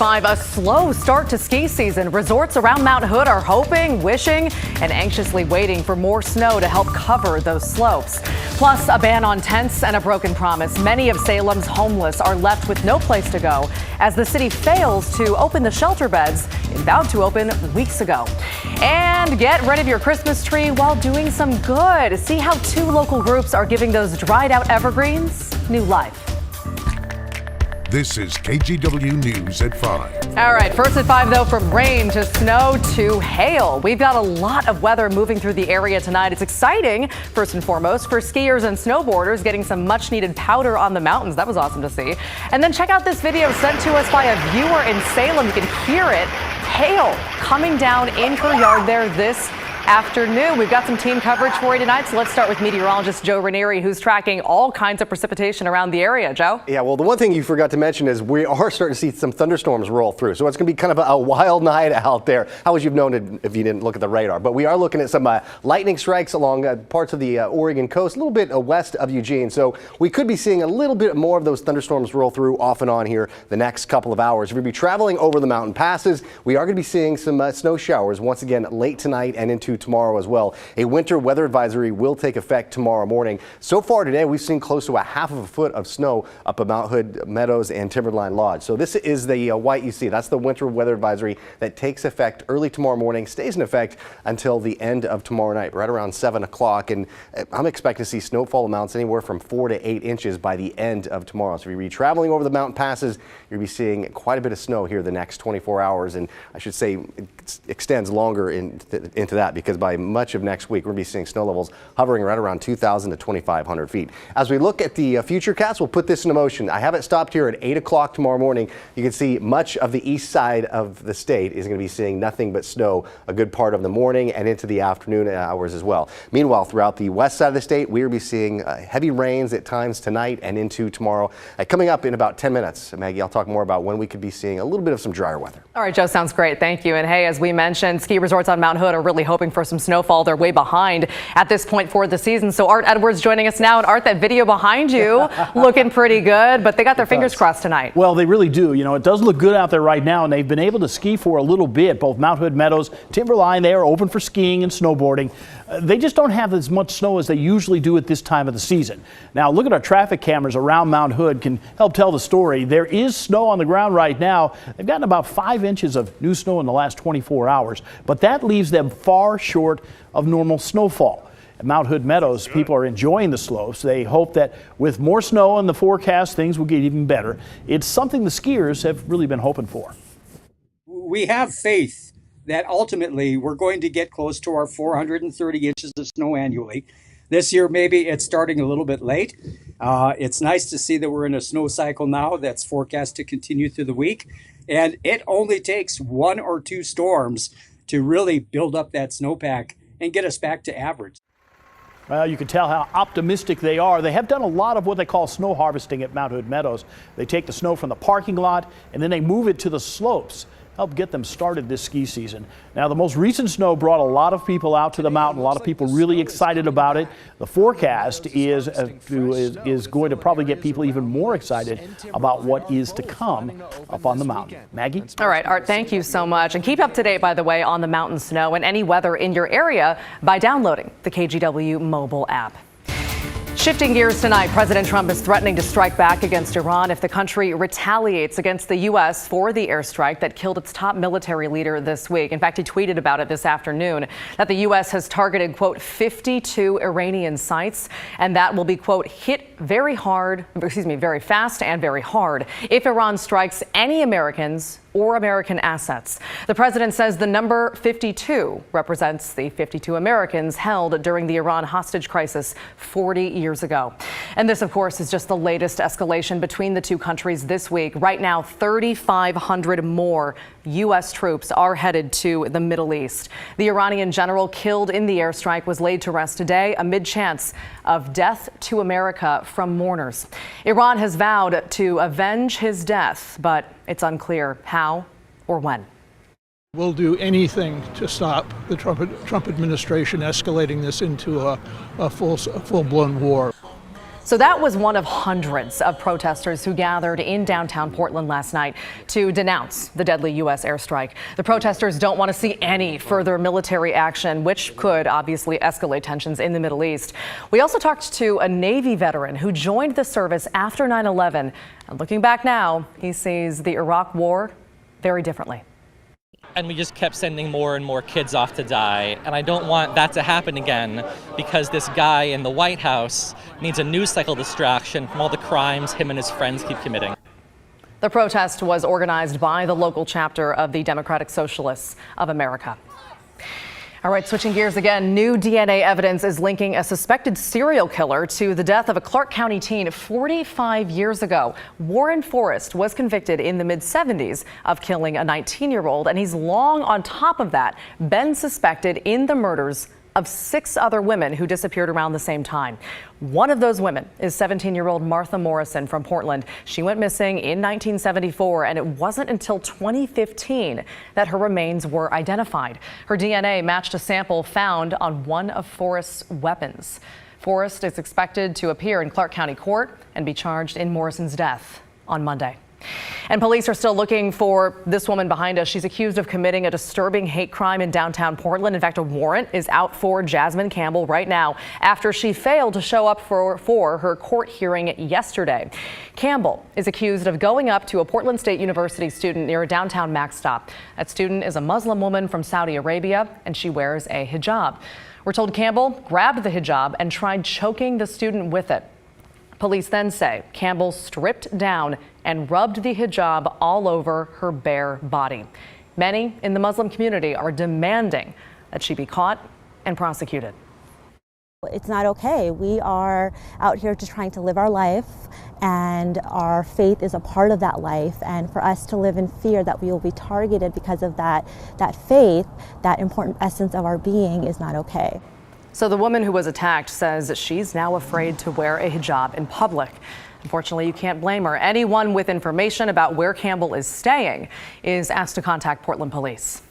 A slow start to ski season. Resorts around Mount Hood are hoping, wishing, and anxiously waiting for more snow to help cover those slopes. Plus, a ban on tents and a broken promise. Many of Salem's homeless are left with no place to go as the city fails to open the shelter beds it vowed to open weeks ago. And get rid of your Christmas tree while doing some good. See how 2 local groups are giving those dried out evergreens new life. This is KGW News at 5. All right, first at 5, though, from rain to snow to hail. We've got a lot of weather moving through the area tonight. It's exciting, first and foremost, for skiers and snowboarders getting some much needed powder on the mountains. That was awesome to see. And then check out this video sent to us by a viewer in Salem. You can hear it. Hail coming down in her yard there this afternoon. We've got some team coverage for you tonight, so let's start with meteorologist Joe Ranieri, who's tracking all kinds of precipitation around the area. Joe? Yeah, well, the one thing you forgot to mention is we are starting to see some thunderstorms roll through, so it's going to be kind of a wild night out there. How would you have known it if you didn't look at the radar? But we are looking at some lightning strikes along parts of the Oregon coast, a little bit west of Eugene, so we could be seeing a little bit more of those thunderstorms roll through off and on here the next couple of hours. If you'll be traveling over the mountain passes, we are going to be seeing some snow showers once again late tonight and into tomorrow as well. A winter weather advisory will take effect tomorrow morning. So far today, we've seen close to a half of a foot of snow up at Mount Hood Meadows and Timberline Lodge. So this is the white you see. That's the winter weather advisory that takes effect early tomorrow morning, stays in effect until the end of tomorrow night, right around 7 o'clock. And I'm expecting to see snowfall amounts anywhere from 4 to 8 inches by the end of tomorrow. So if you're traveling over the mountain passes, you'll be seeing quite a bit of snow here the next 24 hours. And I should say it extends longer into that, because by much of next week, we're going to be seeing snow levels hovering right around 2,000 to 2,500 feet. As we look at the future cast, we'll put this into motion. I have it stopped here at 8 o'clock tomorrow morning. You can see much of the east side of the state is going to be seeing nothing but snow a good part of the morning and into the afternoon hours as well. Meanwhile, throughout the west side of the state, we will be seeing heavy rains at times tonight and into tomorrow. Coming up in about 10 minutes, Maggie, I'll talk more about when we could be seeing a little bit of some drier weather. All right, Joe, sounds great. Thank you. And hey, as we mentioned, ski resorts on Mount Hood are really hoping for some snowfall. They're way behind at this point for the season. So Art Edwards joining us now. And Art, that video behind you looking pretty good, but they got their fingers crossed tonight. Well, they really do. You know, it does look good out there right now, and they've been able to ski for a little bit. Both Mount Hood Meadows, Timberline, they are open for skiing and snowboarding. They just don't have as much snow as they usually do at this time of the season. Now, look at our traffic cameras around Mount Hood can help tell the story. There is snow on the ground right now. They've gotten about 5 inches of new snow in the last 24 hours, but that leaves them far short of normal snowfall. At Mount Hood Meadows, people are enjoying the slopes. They hope that with more snow in the forecast, things will get even better. It's something the skiers have really been hoping for. We have faith that ultimately we're going to get close to our 430 inches of snow annually. This year, maybe it's starting a little bit late. It's nice to see that we're in a snow cycle now that's forecast to continue through the week. And it only takes 1 or 2 storms to really build up that snowpack and get us back to average. Well, you can tell how optimistic they are. They have done a lot of what they call snow harvesting at Mount Hood Meadows. They take the snow from the parking lot and then they move it to the slopes. Help get them started this ski season. Now, the most recent snow brought a lot of people out to the mountain. A lot of people really excited about it. The forecast is going to probably get people even more excited about what is to come up on the mountain. Maggie? All right, Art, thank you so much. And keep up to date, by the way, on the mountain snow and any weather in your area by downloading the KGW mobile app. Shifting gears tonight, President Trump is threatening to strike back against Iran if the country retaliates against the U.S. for the airstrike that killed its top military leader this week. In fact, he tweeted about it this afternoon that the U.S. has targeted, quote, 52 Iranian sites, and that will be, quote, hit very fast and very hard if Iran strikes any Americans or American assets. The president says the number 52 represents the 52 Americans held during the Iran hostage crisis 40 years ago. And this, of course, is just the latest escalation between the two countries this week. Right now, 3,500 more U.S. troops are headed to the Middle East. The Iranian general killed in the airstrike was laid to rest today amid chants of death to America from mourners. Iran has vowed to avenge his death, but it's unclear how or when. We'll do anything to stop the Trump administration escalating this into a full-blown war. So that was one of hundreds of protesters who gathered in downtown Portland last night to denounce the deadly U.S. airstrike. The protesters don't want to see any further military action, which could obviously escalate tensions in the Middle East. We also talked to a Navy veteran who joined the service after 9/11. And looking back now, he sees the Iraq War very differently. And we just kept sending more and more kids off to die. And I don't want that to happen again, because this guy in the White House needs a news cycle distraction from all the crimes him and his friends keep committing. The protest was organized by the local chapter of the Democratic Socialists of America. All right, switching gears again, new DNA evidence is linking a suspected serial killer to the death of a Clark County teen 45 years ago. Warren Forrest was convicted in the mid-70s of killing a 19-year-old, and he's long on top of that been suspected in the murders of 6 other women who disappeared around the same time. One of those women is 17-year-old Martha Morrison from Portland. She went missing in 1974, and it wasn't until 2015 that her remains were identified. Her DNA matched a sample found on one of Forrest's weapons. Forrest is expected to appear in Clark County Court and be charged in Morrison's death on Monday. And police are still looking for this woman behind us. She's accused of committing a disturbing hate crime in downtown Portland. In fact, a warrant is out for Jasmine Campbell right now after she failed to show up for her court hearing yesterday. Campbell is accused of going up to a Portland State University student near a downtown Mac stop. That student is a Muslim woman from Saudi Arabia, and she wears a hijab. We're told Campbell grabbed the hijab and tried choking the student with it. Police then say Campbell stripped down and rubbed the hijab all over her bare body. Many in the Muslim community are demanding that she be caught and prosecuted. It's not okay. We are out here just trying to live our life, and our faith is a part of that life. And for us to live in fear that we will be targeted because of that faith, that important essence of our being, is not okay. So the woman who was attacked says she's now afraid to wear a hijab in public. Unfortunately, you can't blame her. Anyone with information about where Campbell is staying is asked to contact Portland police.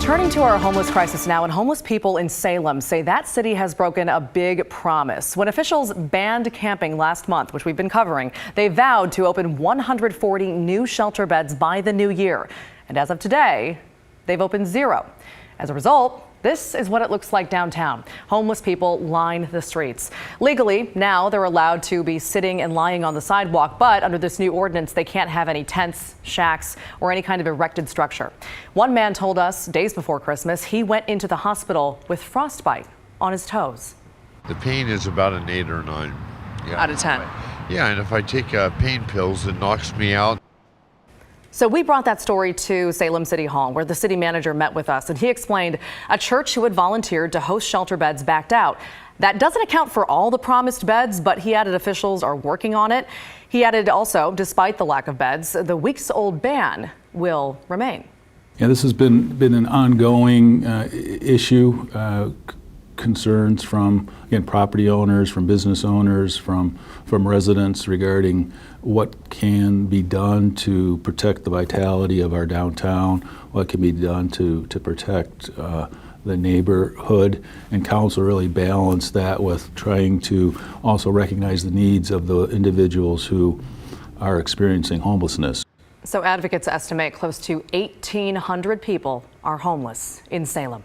Turning to our homeless crisis now, and homeless people in Salem say that city has broken a big promise. When officials banned camping last month, which we've been covering, they vowed to open 140 new shelter beds by the new year. And as of today, they've opened 0. As a result, this is what it looks like downtown. Homeless people line the streets. Legally, now they're allowed to be sitting and lying on the sidewalk, but under this new ordinance, they can't have any tents, shacks, or any kind of erected structure. One man told us days before Christmas he went into the hospital with frostbite on his toes. The pain is about an 8 or 9. Out of 10. Yeah, and if I take pain pills, it knocks me out. So we brought that story to Salem City Hall, where the city manager met with us, and he explained a church who had volunteered to host shelter beds backed out. That doesn't account for all the promised beds, but he added officials are working on it. He added also, despite the lack of beds, the weeks-old ban will remain. Yeah, this has been an ongoing issue. Concerns from, again, property owners, from business owners, from residents regarding what can be done to protect the vitality of our downtown, what can be done to protect the neighborhood, and council really balance that with trying to also recognize the needs of the individuals who are experiencing homelessness. So advocates estimate close to 1,800 people are homeless in Salem.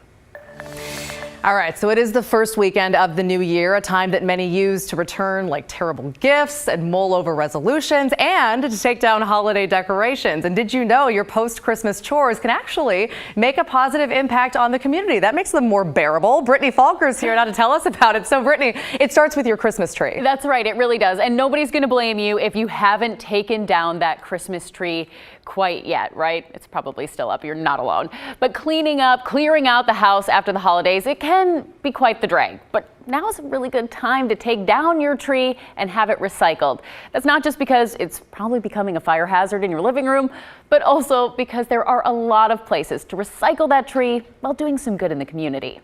All right, so it is the first weekend of the new year, a time that many use to return like terrible gifts and mull over resolutions and to take down holiday decorations. And did you know your post-Christmas chores can actually make a positive impact on the community? That makes them more bearable. Brittany Falker's here now to tell us about it. So Brittany, it starts with your Christmas tree. That's right, it really does. And nobody's going to blame you if you haven't taken down that Christmas tree quite yet, right? It's probably still up. You're not alone. But clearing out the house after the holidays, it can be quite the drag. But now is a really good time to take down your tree and have it recycled. That's not just because it's probably becoming a fire hazard in your living room, but also because there are a lot of places to recycle that tree while doing some good in the community.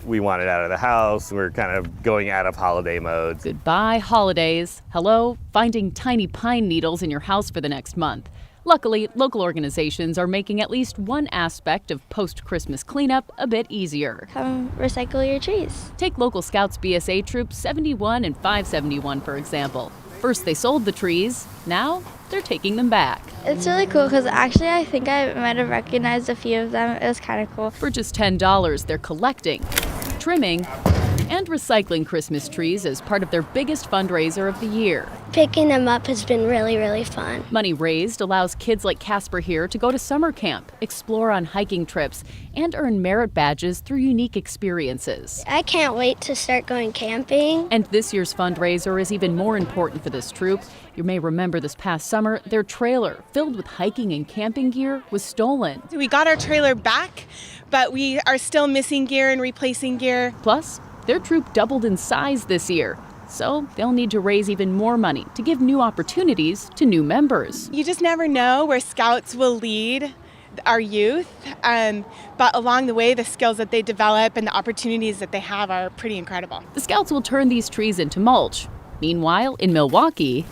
We want it out of the house. We're kind of going out of holiday mode. Goodbye, holidays. Hello, finding tiny pine needles in your house for the next month. Luckily, local organizations are making at least one aspect of post-Christmas cleanup a bit easier. Come recycle your trees. Take local Scouts BSA troops 71 and 571, for example. First they sold the trees, now they're taking them back. It's really cool because actually I think I might have recognized a few of them. It was kind of cool. For just $10, they're collecting, trimming, and recycling Christmas trees as part of their biggest fundraiser of the year. Picking them up has been really, really fun. Money raised allows kids like Casper here to go to summer camp, explore on hiking trips, and earn merit badges through unique experiences. I can't wait to start going camping. And this year's fundraiser is even more important for this troop. You may remember this past summer, their trailer filled with hiking and camping gear was stolen. We got our trailer back, but we are still missing gear and replacing gear. Plus, their troop doubled in size this year, so they'll need to raise even more money to give new opportunities to new members. You just never know where Scouts will lead our youth, but along the way, the skills that they develop and the opportunities that they have are pretty incredible. The Scouts will turn these trees into mulch. Meanwhile, in Milwaukee,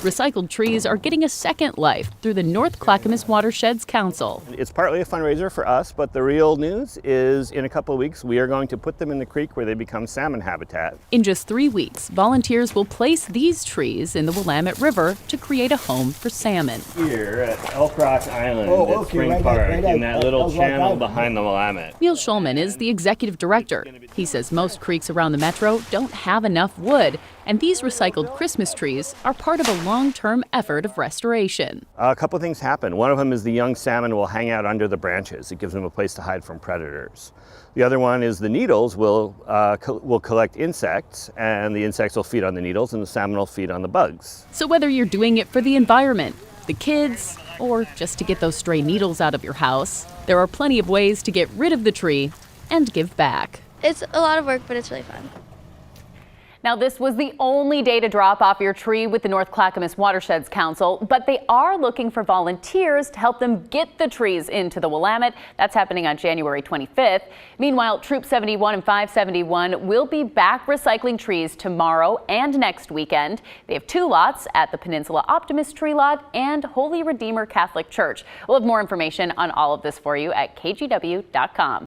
recycled trees are getting a second life through the North Clackamas Watersheds Council. It's partly a fundraiser for us, but the real news is in a couple of weeks we are going to put them in the creek where they become salmon habitat. In just 3 weeks, volunteers will place these trees in the Willamette River to create a home for salmon. Here at Elk Rock Island at Spring Park, in that little channel behind the Willamette. Neil Schulman is the executive director. He says most creeks around the metro don't have enough wood, and these recycled Christmas trees are part of a long-term effort of restoration. A couple of things happen. One of them is the young salmon will hang out under the branches. It gives them a place to hide from predators. The other one is the needles will collect insects, and the insects will feed on the needles, and the salmon will feed on the bugs. So whether you're doing it for the environment, the kids, or just to get those stray needles out of your house, there are plenty of ways to get rid of the tree and give back. It's a lot of work, but it's really fun. Now, this was the only day to drop off your tree with the North Clackamas Watersheds Council, but they are looking for volunteers to help them get the trees into the Willamette. That's happening on January 25th. Meanwhile, Troop 71 and 571 will be back recycling trees tomorrow and next weekend. They have 2 lots at the Peninsula Optimist Tree Lot and Holy Redeemer Catholic Church. We'll have more information on all of this for you at kgw.com.